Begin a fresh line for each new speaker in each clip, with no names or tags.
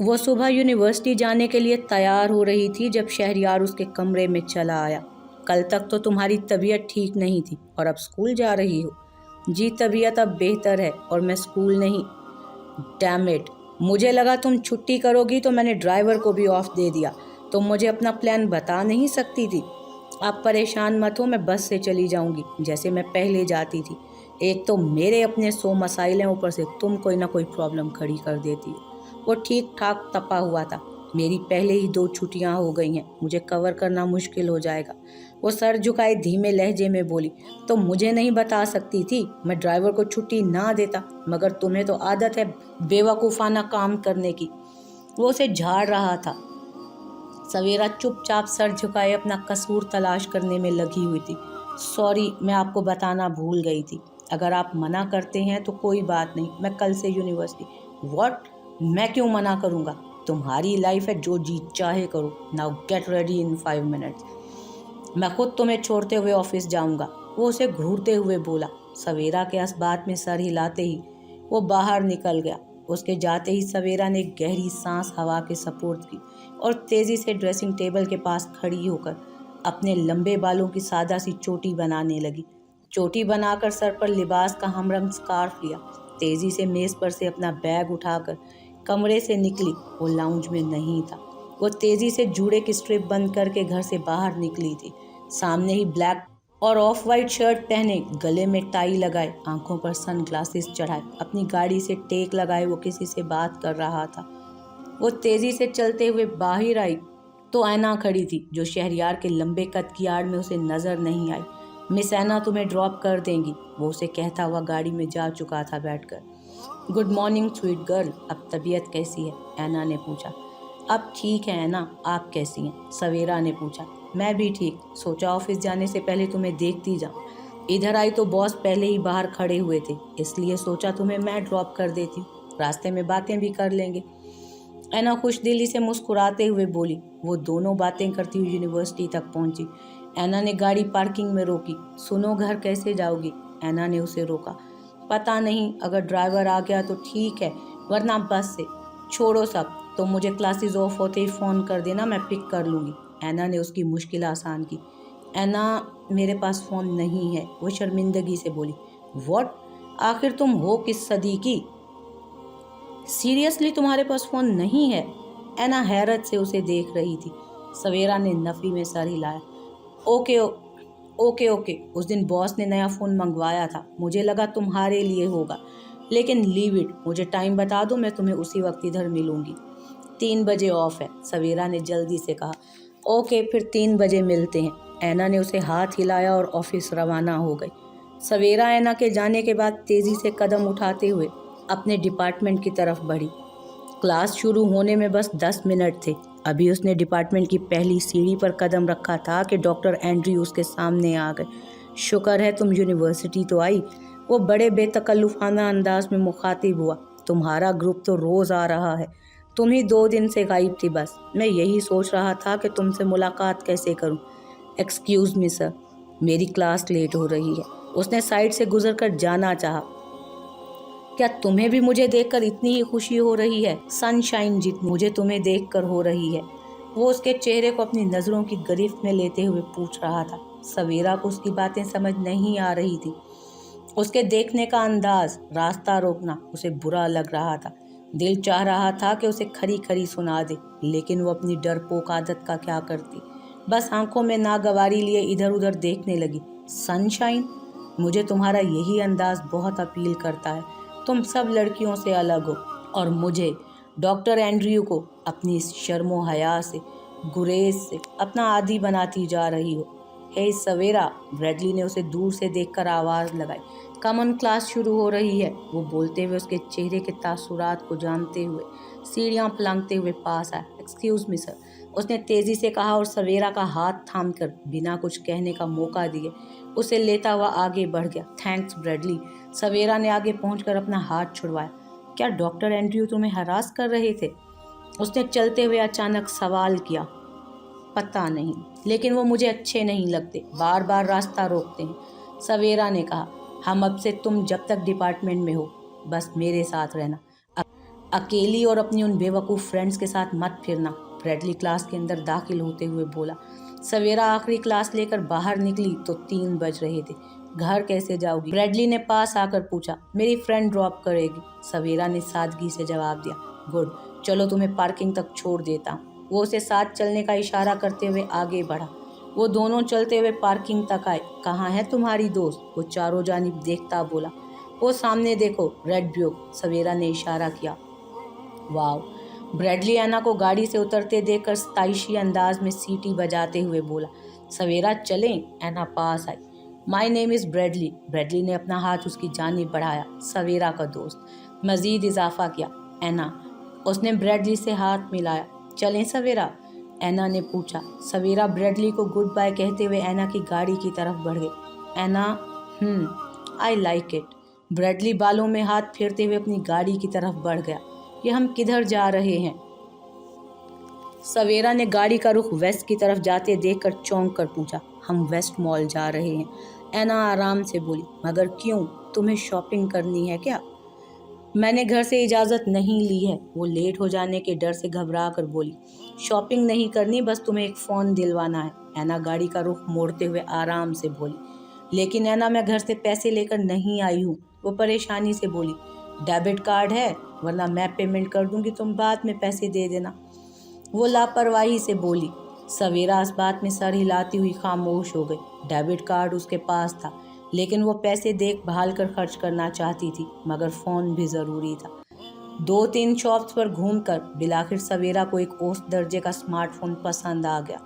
وہ صبح یونیورسٹی جانے کے لیے تیار ہو رہی تھی جب شہریار اس کے کمرے میں چلا آیا۔ کل تک تو تمہاری طبیعت ٹھیک نہیں تھی اور اب اسکول جا رہی ہو؟ جی طبیعت اب بہتر ہے اور میں اسکول نہیں۔ ڈیم اٹ، مجھے لگا تم چھٹی کرو گی تو میں نے ڈرائیور کو بھی آف دے دیا۔ تم مجھے اپنا پلان بتا نہیں سکتی تھی؟ آپ پریشان مت ہو، میں بس سے چلی جاؤں گی جیسے میں پہلے جاتی تھی۔ ایک تو میرے اپنے 100 مسائل ہیں، اوپر سے تم کوئی نہ کوئی پرابلم کھڑی کر دیتی ہو۔ وہ ٹھیک ٹھاک تپا ہوا تھا۔ میری پہلے ہی 2 چھٹیاں ہو گئی ہیں، مجھے کور کرنا مشکل ہو جائے گا۔ وہ سر جھکائے دھیمے لہجے میں بولی، تو مجھے نہیں بتا سکتی تھی؟ میں ڈرائیور کو چھٹی نہ دیتا، مگر تمہیں تو عادت ہے بے وقوفانہ کام کرنے کی۔ وہ اسے جھاڑ رہا تھا۔ سویرا چپ چاپ سر جھکائے اپنا قصور تلاش کرنے میں لگی ہوئی تھی۔ سوری، میں آپ کو بتانا بھول گئی تھی۔ اگر آپ منع کرتے ہیں تو کوئی بات نہیں، میں کل سے یونیورسٹی۔ واٹ؟ میں کیوں منع کروں گا؟ تمہاری لائف ہے، جو جی چاہے کرو۔ ناؤ گیٹ ریڈی ان 5 منٹس۔ میں خود تمہیں چھوڑتے ہوئے آفس جاؤں گا، وہ اسے گھورتے ہوئے بولا۔ سویرا کے اس بات میں سر ہلاتے ہی وہ باہر نکل گیا۔ اس کے جاتے ہی سویرا نے گہری سانس ہوا کے سپورٹ کی اور تیزی سے ڈریسنگ ٹیبل کے پاس کھڑی ہو کر اپنے لمبے بالوں کی سادہ سی چوٹی بنانے لگی۔ چوٹی بنا کر سر پر لباس کا ہم رنگ سکارف لیا، تیزی سے میز پر سے اپنا بیگ اٹھا کر کمرے سے نکلی۔ وہ لاؤنج میں نہیں تھا۔ وہ تیزی سے جوڑے کی سٹرپ بند کر کے گھر سے باہر نکلی تھی۔ سامنے ہی بلیک اور آف وائٹ شرٹ پہنے، گلے میں ٹائی لگائے، آنکھوں پر سن گلاسز چڑھائے، اپنی گاڑی سے ٹیک لگائے وہ کسی سے بات کر رہا تھا۔ وہ تیزی سے چلتے ہوئے باہر آئی تو اینا کھڑی تھی، جو شہریار کے لمبے قد کی آڑ میں اسے نظر نہیں آئی۔ مس اینا تمہیں ڈراپ کر دیں گی، وہ اسے کہتا ہوا گاڑی میں جا چکا تھا بیٹھ کر۔ گڈ مارننگ سویٹ گرل، اب طبیعت کیسی ہے؟ اینا نے پوچھا۔ اب ٹھیک ہے اینا، آپ کیسی ہیں؟ سویرا نے پوچھا۔ میں بھی ٹھیک، سوچا آفس جانے سے پہلے تمہیں دیکھتی جاؤں۔ ادھر آئی تو باس پہلے ہی باہر کھڑے ہوئے تھے، اس لیے سوچا تمہیں میں ڈراپ کر دیتی ہوں، راستے میں باتیں بھی کر لیں گے۔ اینا خوش دلی سے مسکراتے ہوئے بولی۔ وہ دونوں باتیں کرتی ہوئی یونیورسٹی تک پہنچی۔ اینا نے گاڑی پارکنگ میں روکی۔ سنو، گھر کیسے جاؤ گی؟ اینا نے اسے روکا۔ پتہ نہیں، اگر ڈرائیور آ گیا تو ٹھیک ہے، ورنہ بس سے۔ چھوڑو سب، تم مجھے کلاسز آف ہوتے ہی فون کر دینا، میں پک کر لوں گی۔ اینا نے اس کی مشکل آسان کی۔ اینا، میرے پاس فون نہیں ہے، وہ شرمندگی سے بولی۔ واٹ؟ آخر تم ہو کس صدی کی؟ سیریسلی تمہارے پاس فون نہیں ہے؟ اینا حیرت سے اسے دیکھ رہی تھی۔ سویرا نے نفی میں سر ہلایا۔ اوکے، اس دن باس نے نیا فون منگوایا تھا، مجھے لگا تمہارے لیے ہوگا، لیکن لیو اٹ، مجھے ٹائم بتا دو، میں تمہیں اسی وقت ادھر ملوں گی۔ 3 بجے آف ہے، سویرا نے جلدی سے کہا۔ اوکے، پھر 3 بجے ملتے ہیں۔ اینا نے اسے ہاتھ ہلایا اور آفس روانہ ہو گئی۔ سویرا اینا کے جانے کے بعد تیزی سے قدم اٹھاتے ہوئے اپنے ڈپارٹمنٹ کی طرف بڑھی۔ کلاس شروع ہونے میں بس 10 منٹ تھے۔ ابھی اس نے ڈپارٹمنٹ کی پہلی سیڑھی پر قدم رکھا تھا کہ ڈاکٹر اینڈریو اس کے سامنے آ گئے۔ شکر ہے تم یونیورسٹی تو آئی، وہ بڑے بے تکلفانہ انداز میں مخاطب ہوا۔ تمہارا گروپ تو روز آ رہا ہے، تم ہی 2 دن سے غائب تھی بس۔ میں یہی سوچ رہا تھا کہ تم سے ملاقات کیسے کروں۔ ایکسکیوز می سر، میری کلاس لیٹ ہو رہی ہے۔ اس نے سائڈ سے گزر کر جانا چاہا۔ کیا تمہیں بھی مجھے دیکھ کر اتنی ہی خوشی ہو رہی ہے سن شائن جتنی مجھے تمہیں دیکھ کر ہو رہی ہے؟ وہ اس کے چہرے کو اپنی نظروں کی گرفت میں لیتے ہوئے پوچھ رہا تھا۔ سویرا کو اس کی باتیں سمجھ نہیں آ رہی تھی۔ اس کے دیکھنے کا انداز، راستہ روکنا اسے برا لگ رہا تھا۔ دل چاہ رہا تھا کہ اسے کھری کھری سنا دے، لیکن وہ اپنی ڈرپوک عادت کا کیا کرتی، بس آنکھوں میں ناگواری لیے ادھر ادھر دیکھنے لگی۔ سن شائن، مجھے تمہارا یہی انداز بہت اپیل کرتا ہے۔ تم سب لڑکیوں سے الگ ہو، اور مجھے، ڈاکٹر اینڈریو کو، اپنی اس شرم و حیا سے، گریز سے اپنا عادی بناتی جا رہی ہو۔ ہے سویرا، بریڈلی نے اسے دور سے دیکھ کر آواز لگائی۔ کامن کلاس شروع ہو رہی ہے۔ وہ بولتے ہوئے اس کے چہرے کے تاثرات کو جانتے ہوئے سیڑھیاں پھلانگتے ہوئے پاس آیا۔ ایکسکیوز می سر، اس نے تیزی سے کہا اور سویرا کا ہاتھ تھام کر بنا کچھ کہنے کا موقع دیے اسے لیتا ہوا آگے بڑھ گیا۔ Thanks Bradley. سویرا نے آگے پہنچ کر اپنا ہاتھ چھڑوایا۔ کیا ڈاکٹر اینڈریو تمہیں ہراس کر رہے تھے؟ اس نے چلتے ہوئے اچانک سوال کیا۔ پتہ نہیں، لیکن وہ مجھے اچھے نہیں لگتے، بار بار راستہ روکتے ہیں۔ سویرا نے کہا۔ ہم اب سے تم جب تک ڈپارٹمنٹ میں ہو بس میرے ساتھ رہنا، अकेली और अपनी उन बेवकूफ़ फ्रेंड्स के साथ मत फिरना, ब्रैडली क्लास के अंदर दाखिल होते हुए बोला। सवेरा आखिरी क्लास लेकर बाहर निकली तो 3 बज रहे थे। घर कैसे जाओगी? ब्रैडली ने पास आकर पूछा। मेरी फ्रेंड ड्रॉप करेगी, सवेरा ने सादगी से जवाब दिया। गुड, चलो तुम्हें पार्किंग तक छोड़ देता हूँ। वो उसे साथ चलने का इशारा करते हुए आगे बढ़ा। वो दोनों चलते हुए पार्किंग तक आए। कहाँ है तुम्हारी दोस्त? वो चारों जानिब देखता बोला। वो सामने देखो, रेड ब्यूक, सवेरा ने इशारा किया। वाह, ब्रैडली एना को गाड़ी से उतरते देखकर सताइशी अंदाज में सीटी बजाते हुए बोला। सवेरा चलें? एना पास आई। My name is Bradley. Bradley ने अपना हाथ उसकी जानिब बढ़ाया। सवेरा का दोस्त। मज़ीद इजाफा किया, एना। उसने ब्रैडली से हाथ मिलाया। चलें सवेरा? एना ने पूछा। सवेरा ब्रैडली को गुड बाय कहते हुए एना की गाड़ी की तरफ बढ़ गई। एना, आई लाइक इट। ब्रैडली बालों में हाथ फेरते हुए अपनी गाड़ी की तरफ बढ़ गया। ये हम किधर जा रहे हैं? सवेरा ने गाड़ी का रुख वेस्ट की तरफ जाते देखकर चौंक कर पूछा। हम वेस्ट मॉल जा रहे हैं, एना आराम से बोली। मगर क्यों? तुम्हें शॉपिंग करनी है क्या? मैंने घर से इजाज़त नहीं ली है, वो लेट हो जाने के डर से घबरा कर बोली। शॉपिंग नहीं करनी, बस तुम्हें एक फ़ोन दिलवाना है, एना गाड़ी का रुख मोड़ते हुए आराम से बोली। लेकिन एना, मैं घर से पैसे लेकर नहीं आई हूँ, वो परेशानी से बोली। डेबिट कार्ड है? वरना मैं पेमेंट कर दूंगी, तुम बाद में पैसे दे देना, वो लापरवाही से बोली। सवेरा इस बात में सर हिलाती हुई खामोश हो गई। डेबिट कार्ड उसके पास था, लेकिन वो पैसे देख भाल कर खर्च करना चाहती थी, मगर फ़ोन भी ज़रूरी था। 2-3 शॉप्स पर घूमकर बिलाखिर सवेरा को एक औसत दर्जे का स्मार्टफोन पसंद आ गया।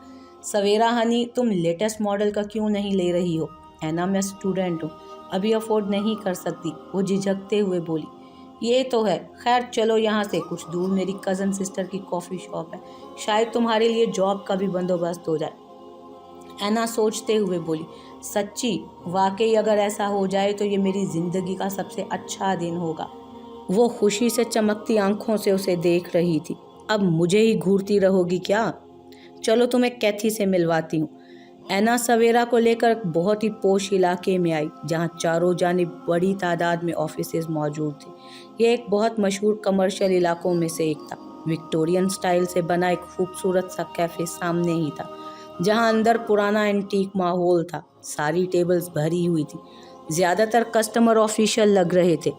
सवेरा हनी, तुम लेटेस्ट मॉडल का क्यों नहीं ले रही हो? एना, मैं स्टूडेंट हूँ, अभी अफोर्ड नहीं कर सकती, वो झिझकते हुए बोली। ये तो है, खैर चलो यहाँ से कुछ दूर मेरी कज़न सिस्टर की कॉफ़ी शॉप है, शायद तुम्हारे लिए जॉब का भी बंदोबस्त हो जाए, एना सोचते हुए बोली। सच्ची? वाकई अगर ऐसा हो जाए तो ये मेरी ज़िंदगी का सबसे अच्छा दिन होगा। वो खुशी से चमकती आंखों से उसे देख रही थी। अब मुझे ही घूरती रहोगी क्या? चलो तुम्हें कैथी से मिलवाती हूँ। एना सवेरा को लेकर बहुत ही पोश इलाके में आई, जहाँ चारों जानिब बड़ी तादाद में ऑफिसेज मौजूद थे। ये एक बहुत मशहूर कमर्शियल इलाकों में से एक था। विक्टोरियन स्टाइल से बना एक खूबसूरत सा कैफ़े सामने ही था, जहाँ अंदर पुराना एंटीक माहौल था। सारी टेबल्स भरी हुई थी, ज़्यादातर कस्टमर ऑफिशियल लग रहे थे।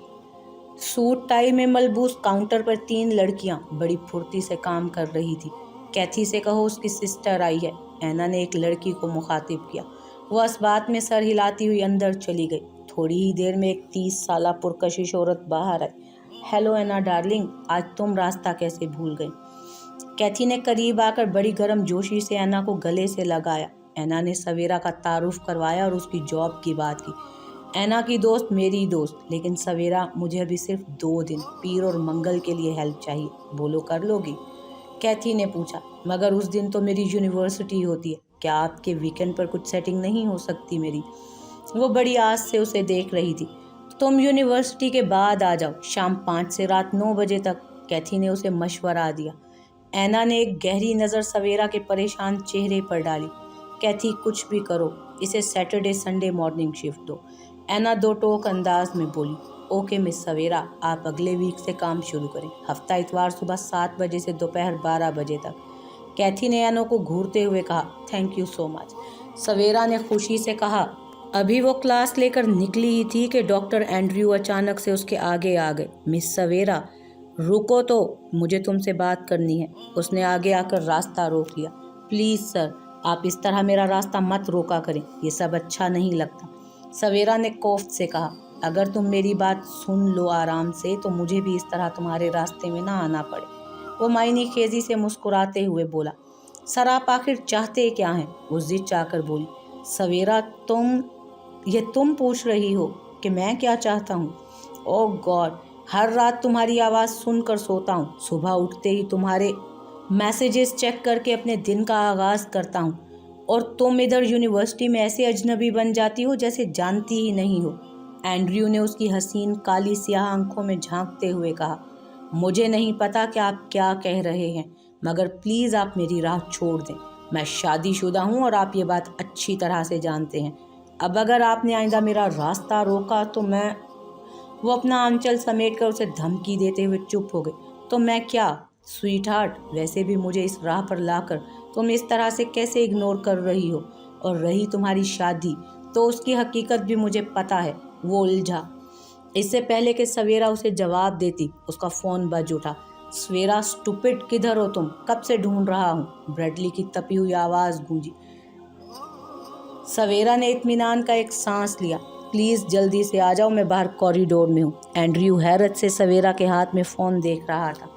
सूट टाई में मलबूस काउंटर पर 3 लड़कियां बड़ी फुर्ती से काम कर रही थी। कैथी से कहो उसकी सिस्टर आई है, एना ने एक लड़की को मुखातिब किया। वो इस बात में सर हिलाती हुई अंदर चली गई। थोड़ी ही देर में एक 30 साला पुरकशिश औरत बाहर आई। हेलो एना डार्लिंग, आज तुम रास्ता कैसे भूल गई? कैथी ने करीब आकर बड़ी गर्म जोशी से एना को गले से लगाया। एना ने सवेरा का तारुफ करवाया और उसकी जॉब की बात की। एना की दोस्त मेरी दोस्त, लेकिन सवेरा मुझे अभी सिर्फ 2 दिन पीर और मंगल के लिए हेल्प चाहिए, बोलो कर लोगी? कैथी ने पूछा। मगर उस दिन तो मेरी यूनिवर्सिटी होती है, क्या आपके वीकेंड पर कुछ सेटिंग नहीं हो सकती मेरी? वो बड़ी आस से उसे देख रही थी। तुम यूनिवर्सिटी के बाद आ जाओ, शाम 5 से रात 9 बजे तक, कैथी ने उसे मशवरा दिया। एना ने एक गहरी नज़र सवेरा के परेशान चेहरे पर डाली। कैथी, कुछ भी करो, इसे सैटरडे संडे मॉर्निंग शिफ्ट दो, एना दो टोक अंदाज में बोली। ओके मिस सवेरा, आप अगले वीक से काम शुरू करें, हफ्ता इतवार सुबह 7 बजे से दोपहर 12 बजे तक, कैथी ने एना को घूरते हुए कहा। थैंक यू सो मच, सवेरा ने खुशी से कहा। अभी वो क्लास लेकर निकली ही थी कि डॉक्टर एंड्रयू अचानक से उसके आगे आ गए। मिस सवेरा, रुको तो, मुझे तुमसे बात करनी है। उसने आगे आकर रास्ता रोक लिया। प्लीज़ सर, आप इस तरह मेरा रास्ता मत रोका करें, ये सब अच्छा नहीं लगता, सवेरा ने कोफ्त से कहा। अगर तुम मेरी बात सुन लो आराम से तो मुझे भी इस तरह तुम्हारे रास्ते में ना आना पड़े, वो मायनी खेजी से मुस्कुराते हुए बोला। सर आप आखिर चाहते क्या हैं? वो जिद चाहकर बोली। सवेरा, तुम पूछ रही हो कि मैं क्या चाहता हूँ? ओह गॉड, हर रात तुम्हारी आवाज़ सुनकर सोता हूँ, सुबह उठते ही तुम्हारे मैसेजेस चेक करके अपने दिन का आगाज़ करता हूँ, और तुम इधर यूनिवर्सिटी में ऐसे अजनबी बन जाती हो जैसे जानती ही नहीं हो। एंड्रयू ने उसकी हसीन काली स्याह आंखों में झांकते हुए कहा। मुझे नहीं पता कि आप क्या कह रहे हैं, मगर प्लीज़ आप मेरी राह छोड़ दें। मैं शादीशुदा हूँ और आप ये बात अच्छी तरह से जानते हैं। अब अगर आपने आइंदा मेरा रास्ता रोका तो मैं... वो अपना आंचल समेट कर उसे धमकी देते हुए चुप हो गई। تو میں کیا سویٹ ہارٹ، ویسے بھی مجھے اس راہ پر لا کر تم اس طرح سے کیسے اگنور کر رہی ہو؟ اور رہی تمہاری شادی، تو اس کی حقیقت بھی مجھے پتہ ہے۔ وہ الجھا۔ اس سے پہلے کہ سویرا اسے جواب دیتی اس کا فون بج اٹھا۔ سویرا، اسٹوپڈ، کدھر ہو تم؟ کب سے ڈھونڈ رہا ہوں، بریڈلی کی تپی ہوئی آواز گونجی۔ سویرا نے اطمینان کا ایک سانس لیا۔ پلیز جلدی سے آ جاؤ، میں باہر کوریڈور میں ہوں۔ اینڈریو حیرت سے سویرا کے ہاتھ میں فون دیکھ رہا تھا۔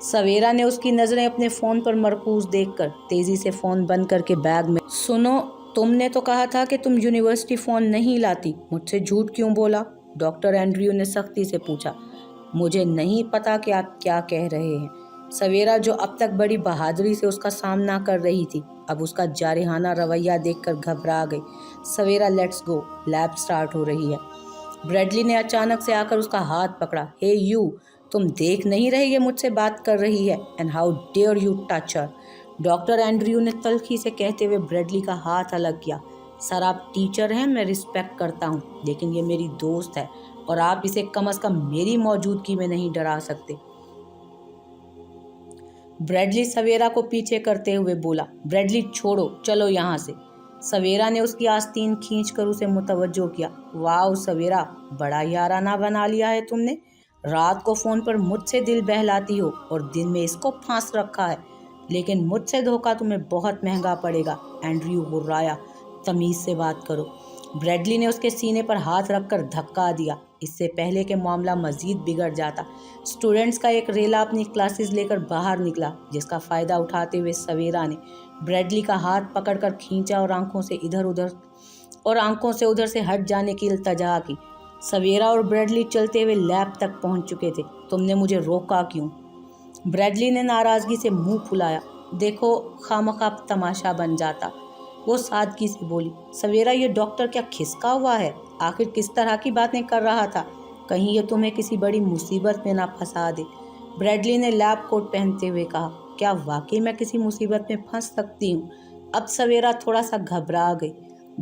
سویرا نے اس کی نظریں اپنے فون پر مرکوز دیکھ کر تیزی سے فون بند کر کے بیگ میں، سنو، تم نے تو کہا تھا کہ تم یونیورسٹی فون نہیں لاتی، مجھ سے جھوٹ کیوں بولا؟ ڈاکٹر اینڈریو نے سختی سے پوچھا۔ مجھے نہیں پتا کہ آپ کیا کہہ رہے ہیں۔ سویرا، جو اب تک بڑی بہادری سے اس کا سامنا کر رہی تھی، اب اس کا جارحانہ رویہ دیکھ کر گھبرا گئی۔ سویرا، لیٹس گو، لیب سٹارٹ ہو رہی ہے۔ بریڈلی نے اچانک سے آ کر اس کا ہاتھ پکڑا۔ ہے یو، تم دیکھ نہیں رہے یہ مجھ سے بات کر رہی ہے؟ And how dare you touch Hare? Doctor Andrew نے تلخی سے کہتے ہوئے بریڈلی کا ہاتھ الگ کیا۔ سر، آپ ٹیچر ہیں، میں رسپیکٹ کرتا ہوں، لیکن یہ میری دوست ہے اور آپ اسے کم از کم میری موجودگی میں نہیں ڈرا سکتے۔ بریڈلی سویرا کو پیچھے کرتے ہوئے بولا۔ بریڈلی، چھوڑو، چلو یہاں سے۔ سویرا نے اس کی آستین کھینچ کر اسے متوجہ کیا۔ واؤ سویرا، بڑا یارانہ بنا لیا ہے تم نے۔ رات کو فون پر مجھ سے دل بہلاتی ہو اور دن میں اس کو پھانس رکھا ہے، لیکن مجھ سے دھوکہ تمہیں بہت مہنگا پڑے گا۔ اینڈریو غرایا۔ تمیز سے بات کرو۔ بریڈلی نے اس کے سینے پر ہاتھ رکھ کر دھکا دیا، اس سے پہلے کہ معاملہ مزید بگڑ جاتا۔ اسٹوڈنٹس کا ایک ریلا اپنی کلاسز لے کر باہر نکلا، جس کا فائدہ اٹھاتے ہوئے سویرا نے بریڈلی کا ہاتھ پکڑ کر کھینچا اور آنکھوں سے ادھر سے ہٹ جانے کی التجا کی۔ سویرا اور بریڈلی چلتے ہوئے لیب تک پہنچ چکے تھے۔ تم نے مجھے روکا کیوں؟ بریڈلی نے ناراضگی سے منہ پھلایا۔ دیکھو، خواہ تماشا بن جاتا، وہ سادگی سے بولی۔ سویرا، یہ ڈاکٹر کیا کھسکا ہوا ہے؟ آخر کس طرح کی باتیں کر رہا تھا؟ کہیں یہ تمہیں کسی بڑی مصیبت میں نہ پھنسا دے؟ بریڈلی نے لیب کوٹ پہنتے ہوئے کہا۔ کیا واقعی میں کسی مصیبت میں پھنس سکتی ہوں؟ اب سویرا تھوڑا سا گھبرا گئی۔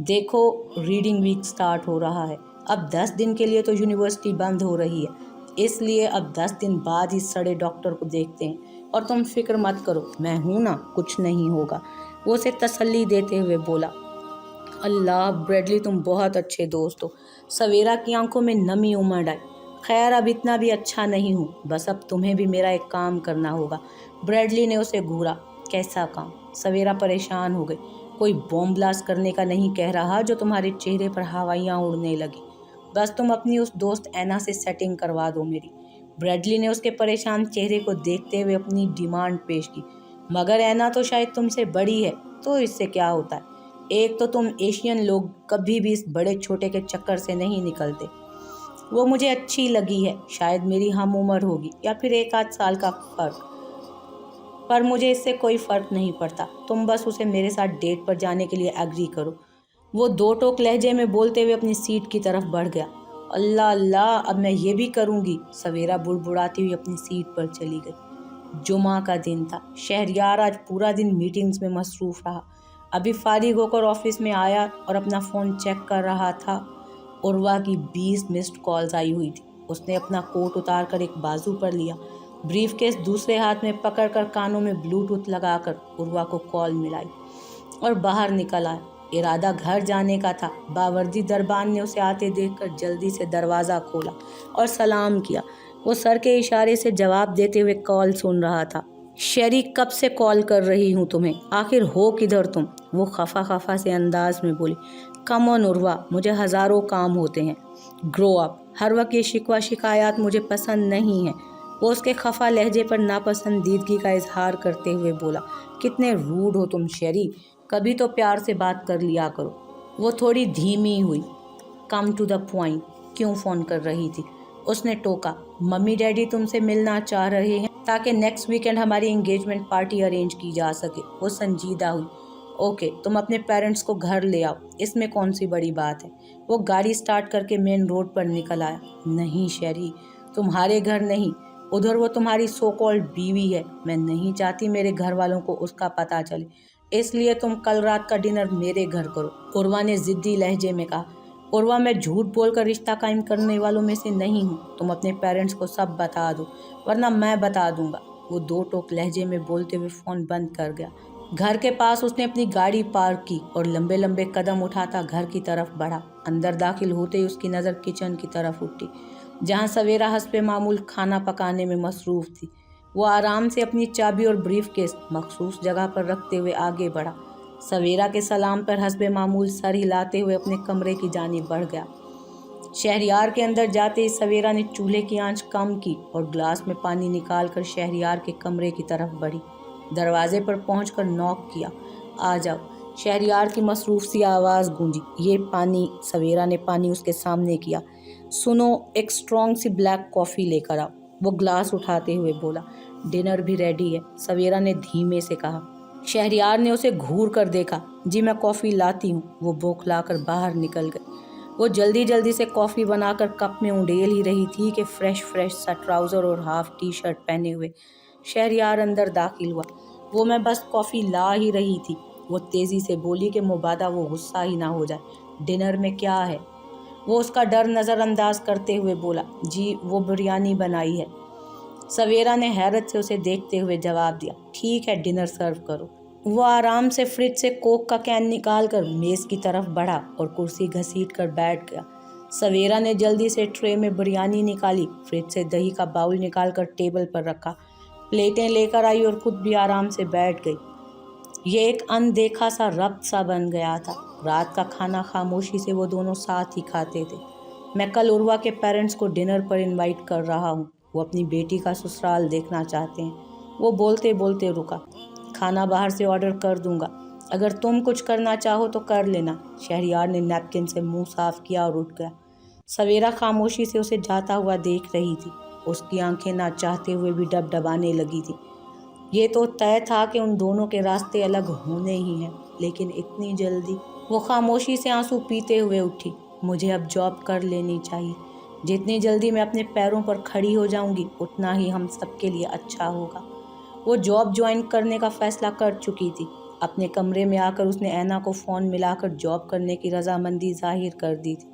دیکھو، ریڈنگ ویک سٹارٹ ہو رہا ہے، اب 10 دن کے لیے تو یونیورسٹی بند ہو رہی ہے، اس لیے اب 10 دن بعد ہی سڑے ڈاکٹر کو دیکھتے ہیں، اور تم فکر مت کرو، میں ہوں نا، کچھ نہیں ہوگا۔ وہ اسے تسلی دیتے ہوئے بولا۔ اللہ، بریڈلی تم بہت اچھے دوست ہو۔ سویرا کی آنکھوں میں نمی امڑ آئی۔ خیر، اب اتنا بھی اچھا نہیں ہوں، بس اب تمہیں بھی میرا ایک کام کرنا ہوگا۔ بریڈلی نے اسے گھورا۔ کیسا کام؟ سویرا پریشان ہو گئی۔ کوئی بوم بلاسٹ کرنے کا نہیں کہہ رہا جو تمہارے چہرے پر ہوائیاں اڑنے لگی، بس تم اپنی اس دوست اینا سے سیٹنگ کروا دو میری۔ بریڈلی نے اس کے پریشان چہرے کو دیکھتے ہوئے اپنی ڈیمانڈ پیش کی۔ مگر اینا تو شاید تم سے بڑی ہے، تو اس سے کیا ہوتا ہے؟ ایک تو تم ایشین لوگ کبھی بھی اس بڑے چھوٹے کے چکر سے نہیں نکلتے۔ وہ مجھے اچھی لگی ہے، شاید میری ہم عمر ہوگی یا پھر 1 آدھ سال کا فرق، پر مجھے اس سے کوئی فرق نہیں پڑتا۔ تم بس اسے میرے ساتھ ڈیٹ پر جانے کے لیے ایگری کرو۔ وہ 2 ٹوک لہجے میں بولتے ہوئے اپنی سیٹ کی طرف بڑھ گیا۔ اللہ اللہ، اب میں یہ بھی کروں گی۔ سویرا بڑبڑاتی ہوئی اپنی سیٹ پر چلی گئی۔ جمعہ کا دن تھا۔ شہریار آج پورا دن میٹنگز میں مصروف رہا۔ ابھی فارغ ہو کر آفس میں آیا اور اپنا فون چیک کر رہا تھا۔ عروہ کی 20 مسڈ کالز آئی ہوئی تھی۔ اس نے اپنا کوٹ اتار کر ایک بازو پر لیا، بریف کیس دوسرے ہاتھ میں پکڑ کر کانوں میں بلوٹوتھ لگا کر عروہ کو کال ملائی اور باہر نکل آیا۔ ارادہ گھر جانے کا تھا۔ باوردی دربان نے اسے آتے دیکھ کر جلدی سے دروازہ کھولا اور سلام کیا۔ وہ سر کے اشارے سے جواب دیتے ہوئے کال سن رہا تھا۔ شیری، کب سے کال کر رہی ہوں تمہیں، آخر ہو کدھر تم؟ وہ خفا سے انداز میں بولی۔ کم آن عروہ، مجھے ہزاروں کام ہوتے ہیں۔ گرو اپ، ہر وقت یہ شکوہ شکایات مجھے پسند نہیں ہیں۔ وہ اس کے خفا لہجے پر ناپسندیدگی کا اظہار کرتے ہوئے بولا۔ کتنے روڈ ہو تم شیری، کبھی تو پیار سے بات کر لیا کرو۔ وہ تھوڑی دھیمی ہوئی۔ کم ٹو دا پوائنٹ، کیوں فون کر رہی تھی؟ اس نے ٹوکا۔ ممی ڈیڈی تم سے ملنا چاہ رہے ہیں تاکہ نیکسٹ ویکنڈ ہماری انگیجمنٹ پارٹی ارینج کی جا سکے۔ وہ سنجیدہ ہوئی۔ اوکے، تم اپنے پیرنٹس کو گھر لے آؤ، اس میں کون سی بڑی بات ہے؟ وہ گاڑی سٹارٹ کر کے مین روڈ پر نکل آیا۔ نہیں شیری، تمہارے گھر نہیں، ادھر وہ تمہاری سو کالڈ بیوی ہے۔ میں نہیں چاہتی میرے گھر والوں کو اس کا پتہ چلے، اس لیے تم کل رات کا ڈنر میرے گھر کرو، عروہ نے ضدی لہجے میں کہا۔ उर्वा, मैं झूठ बोलकर रिश्ता कायम करने वालों में से नहीं हूँ। तुम अपने पेरेंट्स को सब बता दो, वरना मैं बता दूंगा। वो दो टोक लहजे में बोलते हुए फ़ोन बंद कर गया। घर के पास उसने अपनी गाड़ी पार्क की और लंबे लंबे कदम उठाता घर की तरफ बढ़ा। अंदर दाखिल होते ही उसकी नज़र किचन की तरफ उठी, जहाँ सवेरा हस्बे मामूल खाना पकाने में मसरूफ़ थी। वो आराम से अपनी चाबी और ब्रीफ केस मखसूस जगह पर रखते हुए आगे बढ़ा। सवेरा के सलाम पर हस्बे मामूल सर हिलाते हुए अपने कमरे की जानिब बढ़ गया। शहरियार के अंदर जाते ही सवेरा ने चूल्हे की आंच कम की और ग्लास में पानी निकालकर शहरियार के कमरे की तरफ बढ़ी। दरवाजे पर पहुंचकर नॉक किया। आ जाओ। शहरियार की मसरूफ सी आवाज़ गूंजी। ये पानी। सवेरा ने पानी उसके सामने किया। सुनो, एक स्ट्रॉन्ग सी ब्लैक कॉफ़ी लेकर आओ, वो ग्लास उठाते हुए बोला। डिनर भी रेडी है, सवेरा ने धीमे से कहा। शहरियार ने उसे घूर कर देखा। जी मैं कॉफ़ी लाती हूँ, वो बौखलाकर बाहर निकल गई। वो जल्दी जल्दी से कॉफ़ी बनाकर कप में उंडेल ही रही थी कि फ्रेश सा ट्राउज़र और हाफ टी शर्ट पहने हुए शहरियार अंदर दाखिल हुआ। वो मैं बस कॉफ़ी ला ही रही थी, वो तेज़ी से बोली कि मुबादा वो गुस्सा ही ना हो जाए। डिनर में क्या है? वो उसका डर नज़रअंदाज करते हुए बोला। जी वो बिरयानी बनाई है। सवेरा ने हैरत से उसे देखते हुए जवाब दिया। ठीक है, डिनर सर्व करो। वो आराम से फ्रिज से कोक का कैन निकाल कर मेज़ की तरफ बढ़ा और कुर्सी घसीट कर बैठ गया। सवेरा ने जल्दी से ट्रे में बिरयानी निकाली, फ्रिज से दही का बाउल निकाल कर टेबल पर रखा, प्लेटें लेकर आई और खुद भी आराम से बैठ गई। ये एक अनदेखा सा रब्त सा बन गया था। रात का खाना खामोशी से वो दोनों साथ ही खाते थे। मैं कल उर्वा के पेरेंट्स को डिनर पर इनवाइट कर रहा हूँ। वो अपनी बेटी का ससुराल देखना चाहते हैं। वो बोलते बोलते रुका। खाना बाहर से ऑर्डर कर दूंगा, अगर तुम कुछ करना चाहो तो कर लेना। शहरियार ने नैपकिन से मुंह साफ किया और उठ गया। सवेरा खामोशी से उसे जाता हुआ देख रही थी। उसकी आंखें ना चाहते हुए भी डबडबाने लगी थी। ये तो तय था कि उन दोनों के रास्ते अलग होने ही हैं, लेकिन इतनी जल्दी? वो खामोशी से आंसू पीते हुए उठी। मुझे अब जॉब कर लेनी चाहिए। जितनी जल्दी मैं अपने पैरों पर खड़ी हो जाऊंगी, उतना ही हम सबके लिए अच्छा होगा। वो जॉब ज्वाइन करने का फैसला कर चुकी थी। अपने कमरे में आकर उसने ऐना को फ़ोन मिलाकर जॉब करने की रजामंदी जाहिर कर दी थी,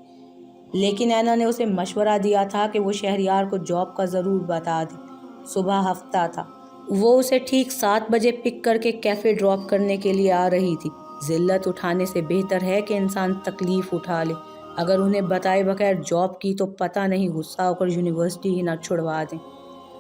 लेकिन ऐना ने उसे मशवरा दिया था कि वो शहरियार को जॉब का ज़रूर बता दे। सुबह हफ्ता था। वो उसे ठीक 7 बजे पिक करके कैफ़े ड्रॉप करने के लिए आ रही थी। जिल्लत उठाने से बेहतर है कि इंसान तकलीफ़ उठा ले। अगर उन्हें बताए बगैर जॉब की तो पता नहीं गुस्सा होकर यूनिवर्सिटी ही ना छुड़वा दें।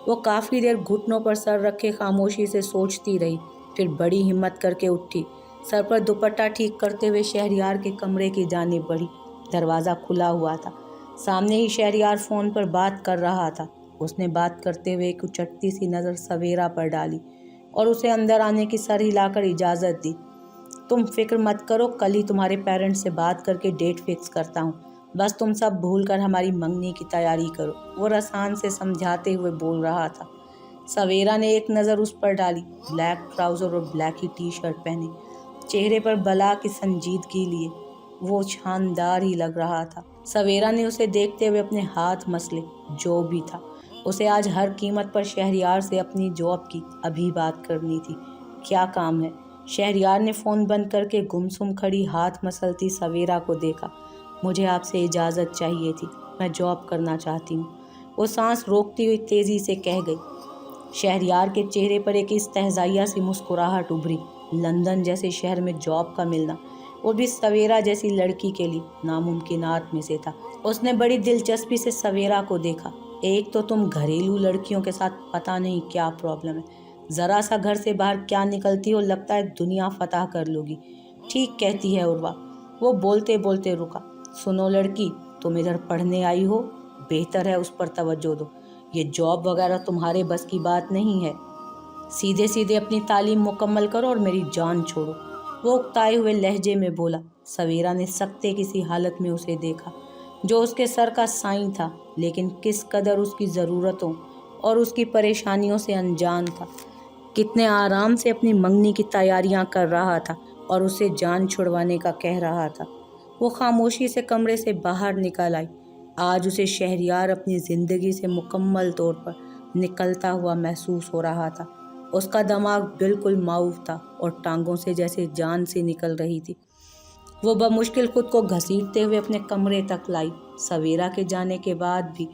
वो काफ़ी देर घुटनों पर सर रखे खामोशी से सोचती रही, फिर बड़ी हिम्मत करके उठी। सर पर दुपट्टा ठीक करते हुए शहरियार के कमरे की जानिब बढ़ी। दरवाज़ा खुला हुआ था। सामने ही शहरियार फ़ोन पर बात कर रहा था। उसने बात करते हुए एक उचटती सी नज़र सवेरा पर डाली और उसे अंदर आने की सर हिलाकर इजाज़त दी। तुम फिक्र मत करो, कल ही तुम्हारे पेरेंट्स से बात करके डेट फिक्स करता हूँ। बस तुम सब भूल कर हमारी मंगनी की तैयारी करो, वो रसान से समझाते हुए बोल रहा था। सवेरा ने एक नज़र उस पर डाली। ब्लैक ट्राउज़र और ब्लैक ही टी शर्ट पहने, चेहरे पर बला की संजीदगी लिए वो शानदार ही लग रहा था। सवेरा ने उसे देखते हुए अपने हाथ मसले। जो भी था, उसे आज हर कीमत पर शहरियार से अपनी जॉब की अभी बात करनी थी। क्या काम है? शहरियार ने फ़ोन बंद करके गुमसुम खड़ी हाथ मसलती सवेरा को देखा। मुझे आपसे इजाज़त चाहिए थी, मैं जॉब करना चाहती हूँ, वो सांस रोकती हुई तेज़ी से कह गई। शहरियार के चेहरे पर एक इस्तेहज़ाइया सी मुस्कुराहट उभरी। लंदन जैसे शहर में जॉब का मिलना, वो भी सवेरा जैसी लड़की के लिए, नामुमकिनात में से था। उसने बड़ी दिलचस्पी से सवेरा को देखा। एक तो तुम घरेलू लड़कियों के साथ पता नहीं क्या प्रॉब्लम है, ज़रा सा घर से बाहर क्या निकलती हो, लगता है दुनिया फतह कर लोगी। ठीक कहती है उर्वा। वो बोलते बोलते रुका। सुनो लड़की, तुम इधर पढ़ने आई हो, बेहतर है उस पर तवज्जो दो। ये जॉब वगैरह तुम्हारे बस की बात नहीं है। सीधे सीधे अपनी तालीम मुकम्मल करो और मेरी जान छोड़ो, वो उकताए हुए लहजे में बोला। सवेरा ने सकते किसी हालत में उसे देखा, जो उसके सर का साईं था, लेकिन किस कदर उसकी ज़रूरतों और उसकी परेशानियों से अनजान था। कितने आराम से अपनी मंगनी की तैयारियां कर रहा था और उसे जान छुड़वाने का कह रहा था। वो खामोशी से कमरे से बाहर निकल आई। आज उसे शहरियार अपनी ज़िंदगी से मुकम्मल तौर पर निकलता हुआ महसूस हो रहा था। उसका दिमाग बिल्कुल माऊफ था और टांगों से जैसे जान सी निकल रही थी। वो बमुश्किल खुद को घसीटते हुए अपने कमरे तक लाई। सवेरा के जाने के बाद भी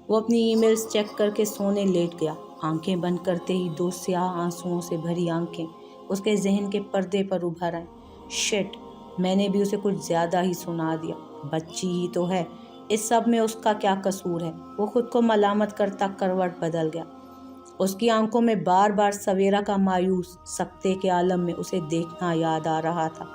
वो अपनी ईमेल्स चेक करके सोने लेट गया। आंखें बंद करते ही दो स्याह आंसुओं से भरी आंखें उसके जहन के पर्दे पर उभर आए। शिट, मैंने भी उसे कुछ ज़्यादा ही सुना दिया। बच्ची ही तो है, इस सब में उसका क्या कसूर है। वो खुद को मलामत करता करवट बदल गया। उसकी आंखों में बार बार सवेरा का मायूस सकते के आलम में उसे देखना याद आ रहा था।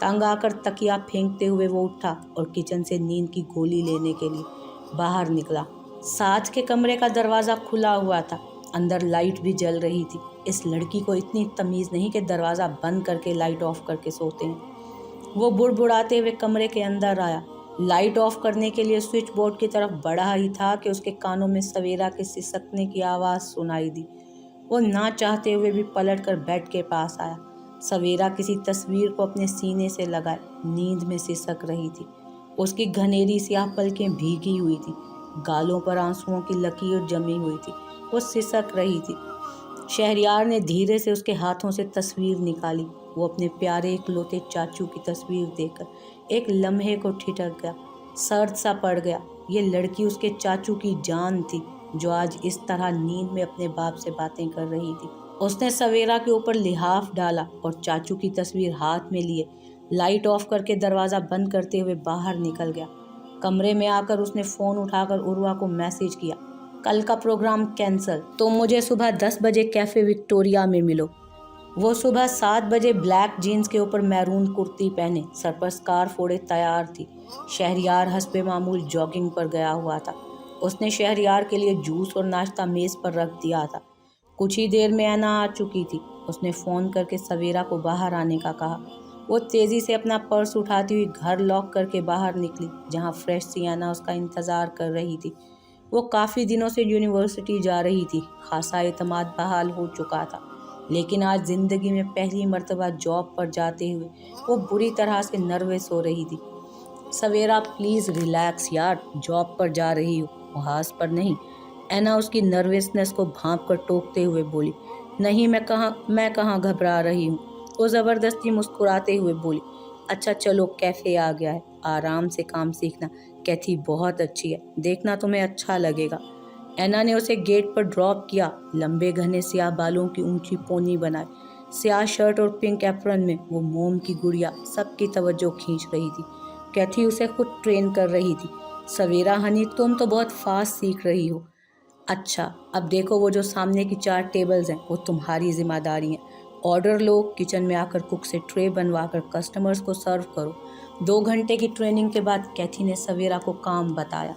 तंग आकर तकिया फेंकते हुए वो उठा और किचन से नींद की गोली लेने के लिए बाहर निकला। साथ के कमरे का दरवाज़ा खुला हुआ था, अंदर लाइट भी जल रही थी। इस लड़की को इतनी तमीज़ नहीं कि दरवाज़ा बंद करके लाइट ऑफ करके सोते हैं। वो बुड़बुड़ाते हुए कमरे के अंदर आया। लाइट ऑफ करने के लिए स्विच बोर्ड की तरफ बढ़ा ही था कि उसके कानों में सवेरा के सिसकने की आवाज़ सुनाई दी। वो ना चाहते हुए भी पलटकर बेड के पास आया। सवेरा किसी तस्वीर को अपने सीने से लगाए नींद में सिसक रही थी। उसकी घनेरी स्याह पलकें भीगी हुई थी, गालों पर आंसुओं की लकीर जमी हुई थी। वो सिसक रही थी। शहरयार ने धीरे से उसके हाथों से तस्वीर निकाली। वो अपने प्यारे इकलौते चाचू की तस्वीर देखकर एक लम्हे को ठिठक गया, सर्द सा पड़ गया। ये लड़की उसके चाचू की जान थी जो आज इस तरह नींद में अपने बाप से बातें कर रही थी। उसने सवेरा के ऊपर लिहाफ डाला और चाचू की तस्वीर हाथ में लिए लाइट ऑफ करके दरवाज़ा बंद करते हुए बाहर निकल गया। कमरे में आकर उसने फ़ोन उठाकर उर्वा को मैसेज किया, कल का प्रोग्राम कैंसिल, तो मुझे सुबह 10 बजे कैफ़े विक्टोरिया में मिलो। वो सुबह 7 बजे ब्लैक जीन्स के ऊपर मैरून कुर्ती पहने सर पर स्कार्फ ओढ़े तैयार थी। शहरयार हस्बे मामूल जॉगिंग पर गया हुआ था। उसने शहरयार के लिए जूस और नाश्ता मेज़ पर रख दिया था। कुछ ही देर में ऐना आ चुकी थी। उसने फ़ोन करके सवेरा को बाहर आने का कहा। वो तेज़ी से अपना पर्स उठाती हुई घर लॉक करके बाहर निकली, जहाँ फ्रेश सी ऐना उसका इंतज़ार कर रही थी। वो काफ़ी दिनों से यूनिवर्सिटी जा रही थी, खासा एतमाद बहाल हो चुका था, लेकिन आज ज़िंदगी में पहली मर्तबा जॉब पर जाते हुए वो बुरी तरह से नर्वस हो रही थी। सवेरा प्लीज़ रिलैक्स यार, जॉब पर जा रही हो, मुहाज पर नहीं। ऐना उसकी नर्वसनेस को भांप कर टोकते हुए बोली। नहीं, मैं कहाँ घबरा रही हूँ। वो ज़बरदस्ती मुस्कुराते हुए बोली। अच्छा चलो, कैफ़े आ गया है, आराम से काम सीखना। कैथी बहुत अच्छी है, देखना तुम्हें अच्छा लगेगा। ऐना ने उसे गेट पर ड्रॉप किया। लंबे घने स्याह बालों की ऊंची पोनी बनाई, स्याह शर्ट और पिंक एप्रन में वो मोम की गुड़िया सबकी तवज्जो खींच रही थी। कैथी उसे खुद ट्रेन कर रही थी। सवेरा हनी, तुम तो बहुत फास्ट सीख रही हो। अच्छा, अब देखो वो जो सामने की 4 टेबल्स हैं वो तुम्हारी जिम्मेदारी हैं। ऑर्डर लो, किचन में आकर कुक से ट्रे बनवा कर कस्टमर्स को सर्व करो। 2 घंटे की ट्रेनिंग के बाद कैथी ने सवेरा को काम बताया।